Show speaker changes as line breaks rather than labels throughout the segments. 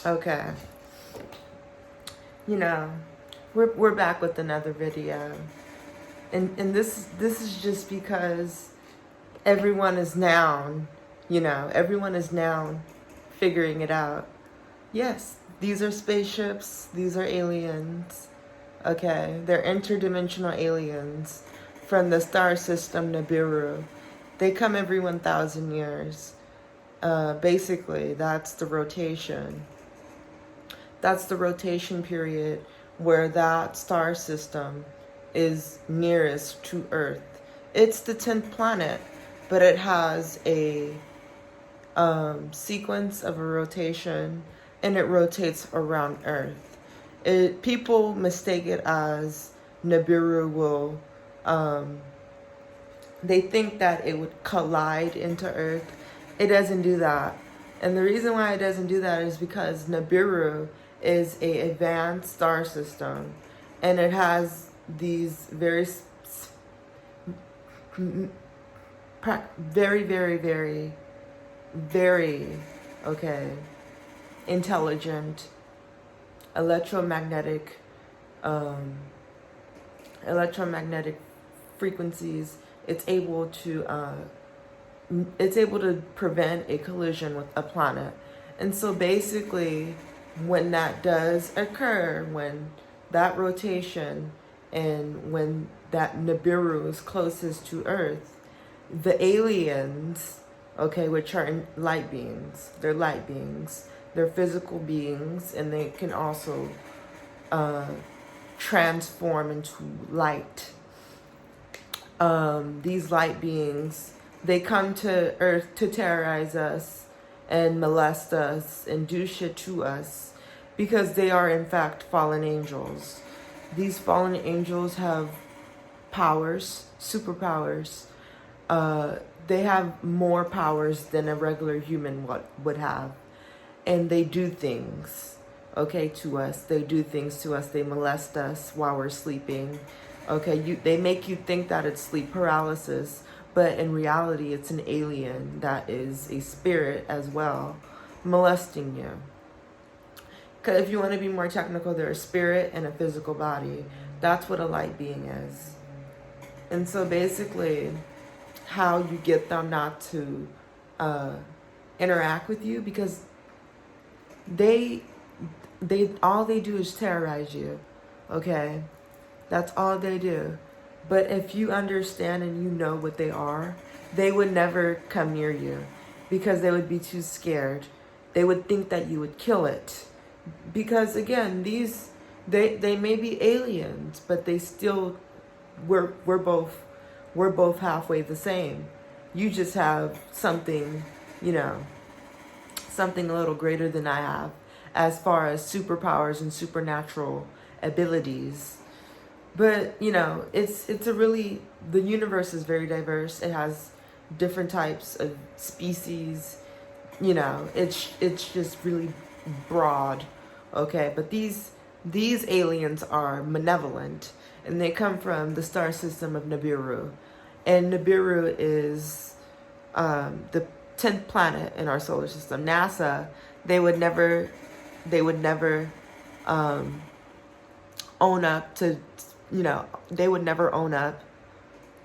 Okay. You know, we're back with another video. And this is just because everyone is now, everyone is now figuring it out. Yes, these are spaceships, these are aliens. Okay, they're interdimensional aliens from the star system Nibiru. They come every 1,000 years. Basically, that's the rotation. That's the rotation period where that star system is nearest to Earth. It's the 10th planet, but it has a sequence of a rotation, and it rotates around Earth. People mistake it as Nibiru will, they think that it would collide into Earth. It doesn't do that. And the reason why it doesn't do that is because Nibiru is a advanced star system, and it has these very, very, okay, intelligent electromagnetic frequencies. It's able to prevent a collision with a planet. And so basically, when that does occur, when that rotation and when that Nibiru is closest to Earth, the aliens, okay, which are light beings, they're physical beings, and they can also transform into light. These light beings, they come to Earth to terrorize us and molest us and do shit to us because they are in fact fallen angels. These fallen angels have powers, superpowers. They have more powers than a regular human would have. And they do things, okay, to us. They do things to us. They molest us while we're sleeping. Okay, they make you think that it's sleep paralysis, but in reality, it's an alien that is a spirit as well, molesting you. Because if you want to be more technical, they're a spirit and a physical body. That's what a light being is. And so basically, how you get them not to interact with you, because they all they do is terrorize you, okay? That's all they do. But if you understand and you know what they are, they would never come near you because they would be too scared. They would think that you would kill it. Because again, they may be aliens, but they still, we're both halfway the same. You just have something, something a little greater than I have as far as superpowers and supernatural abilities. But, it's a really, the universe is very diverse. It has different types of species, it's just really broad, okay? But these aliens are malevolent, and they come from the star system of Nibiru. And Nibiru is the 10th planet in our solar system. NASA, they would never own up to, they would never own up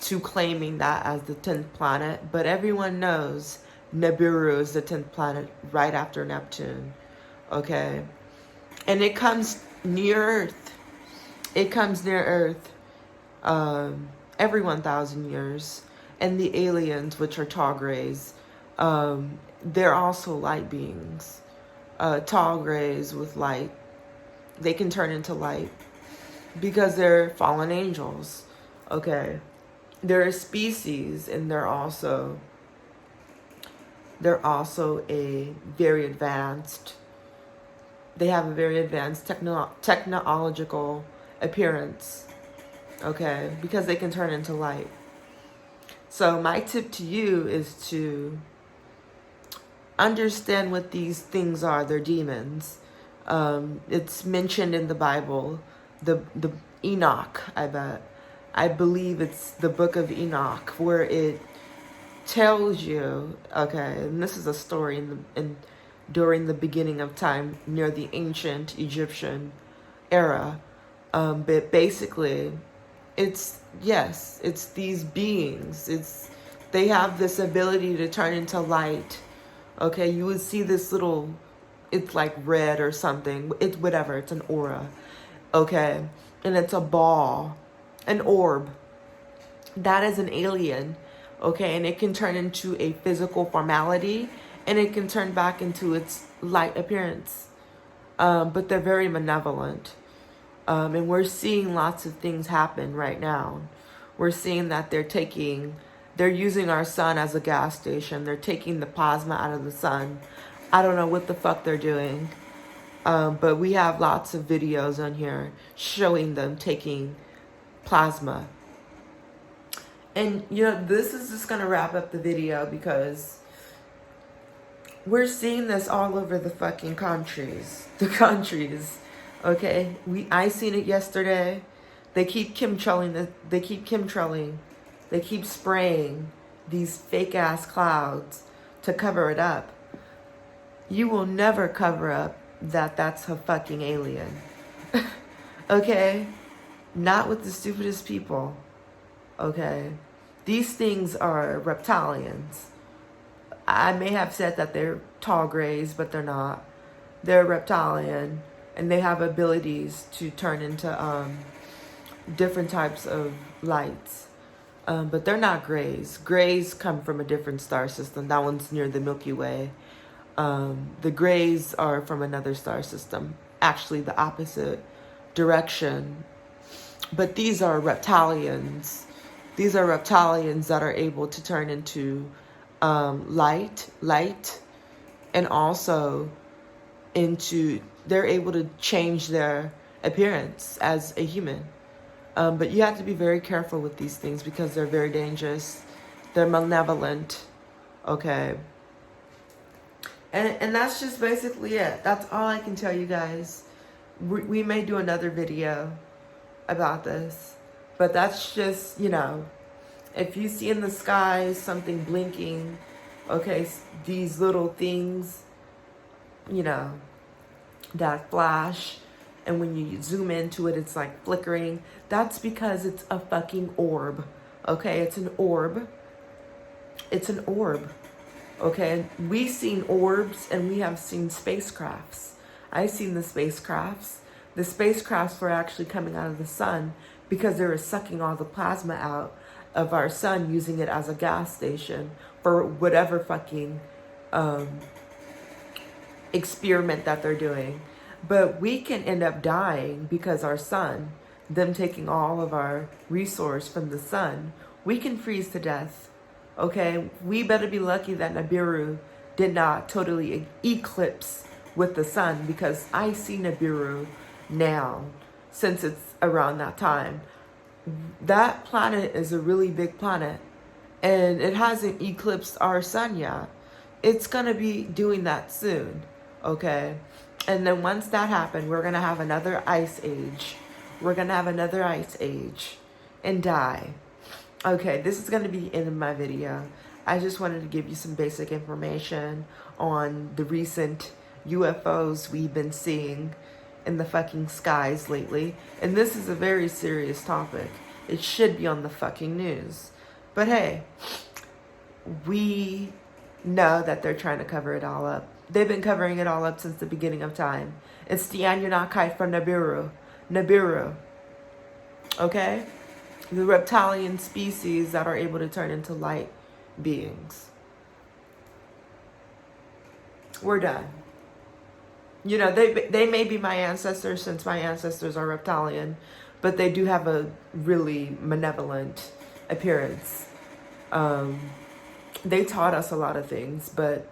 to claiming that as the 10th planet. But everyone knows Nibiru is the 10th planet right after Neptune, okay? And it comes near Earth. It comes near Earth every 1,000 years. And the aliens, which are tall grays, they're also light beings. Tall grays with light. They can turn into light because they're fallen angels, okay? They're a species, and they're also a very advanced, they have a very advanced technological appearance, okay? Because they can turn into light. So my tip to you is to understand what these things are. They're demons. It's mentioned in the Bible, the Enoch, I believe it's the book of Enoch, where it tells you, okay, and this is a story in during the beginning of time near the ancient Egyptian era. But basically, it's these beings. They have this ability to turn into light. Okay, you would see this little, it's like red or something. It's whatever, it's an aura. Okay, and it's a ball, an orb. That is an alien. Okay, and it can turn into a physical formality, and it can turn back into its light appearance. But they're very malevolent. And we're seeing lots of things happen right now. We're seeing that they're using our sun as a gas station. They're taking the plasma out of the sun. I don't know what the fuck they're doing. But we have lots of videos on here showing them taking plasma. And, this is just going to wrap up the video because we're seeing this all over the fucking countries. The countries. Okay? I seen it yesterday. They keep chemtrailing. They keep spraying these fake ass clouds to cover it up. You will never cover up that's a fucking alien. Okay? Not with the stupidest people. Okay? These things are reptilians. I may have said that they're tall grays, but they're not. They're reptilian, and they have abilities to turn into different types of lights. But they're not grays. Grays come from a different star system. That one's near the Milky Way. The grays are from another star system. Actually, the opposite direction. But these are reptilians. These are reptilians that are able to turn into light, and also they're able to change their appearance as a human. But you have to be very careful with these things because they're very dangerous. They're malevolent. Okay. And that's just basically it. That's all I can tell you guys. We may do another video about this. But that's just, if you see in the sky something blinking, okay, these little things, that flash, and when you zoom into it, it's like flickering. That's because it's a fucking orb, okay? It's an orb. It's an orb, okay? We've seen orbs and we have seen spacecrafts. I've seen the spacecrafts. The spacecrafts were actually coming out of the sun because they were sucking all the plasma out of our sun, using it as a gas station for whatever fucking experiment that they're doing. But we can end up dying because our sun, them taking all of our resource from the sun, we can freeze to death. Okay, we better be lucky that Nibiru did not totally eclipse with the sun, because I see Nibiru now, since it's around that time. That planet is a really big planet, and it hasn't eclipsed our sun yet. It's gonna be doing that soon, okay? And then once that happens, we're gonna have another ice age. We're gonna have another ice age and die. Okay, this is gonna be the end of my video. I just wanted to give you some basic information on the recent UFOs we've been seeing in the fucking skies lately. And this is a very serious topic. It should be on the fucking news. But hey, we know that they're trying to cover it all up. They've been covering it all up since the beginning of time. It's the Anunnaki from Nibiru. Nibiru. Okay? The reptilian species that are able to turn into light beings. We're done. They may be my ancestors, since my ancestors are reptilian, but they do have a really malevolent appearance. They taught us a lot of things, but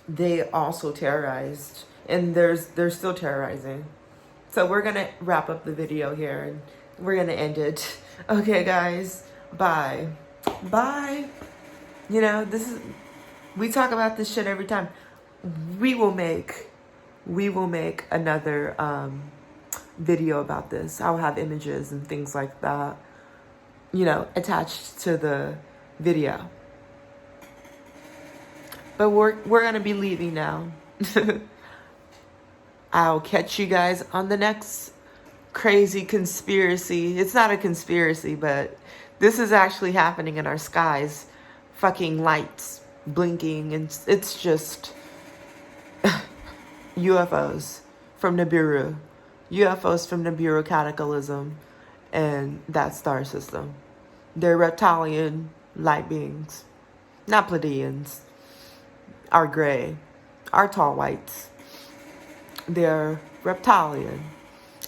they also terrorized, and they're still terrorizing. So we're gonna wrap up the video here, and we're gonna end it. Okay, guys, bye. We talk about this shit every time. We will make another video about this. I'll have images and things like that, attached to the video. But we're gonna be leaving now. I'll catch you guys on the next crazy conspiracy. It's not a conspiracy, but this is actually happening in our skies. Fucking lights blinking, and it's just UFOs from Nibiru. UFOs from Nibiru cataclysm and that star system. They're reptilian light beings. Not Pleiadians. Are gray. Are tall whites. They're reptilian.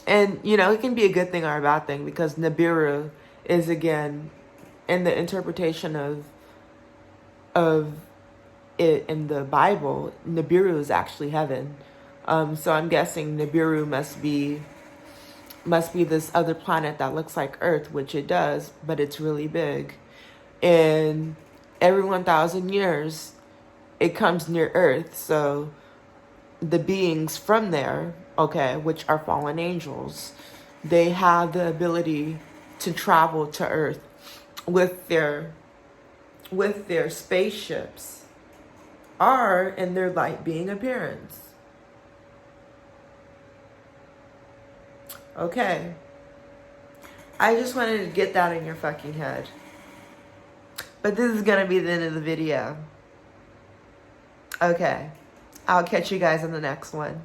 And, you know, it can be a good thing or a bad thing because Nibiru is, again, in the interpretation of it in the Bible, Nibiru is actually heaven. So I'm guessing Nibiru must be this other planet that looks like Earth, which it does, but it's really big. And every 1,000 years, it comes near Earth. So the beings from there, okay, which are fallen angels, they have the ability to travel to Earth with their spaceships or in their light being appearance. Okay. I just wanted to get that in your fucking head. But this is gonna be the end of the video. Okay. I'll catch you guys in the next one.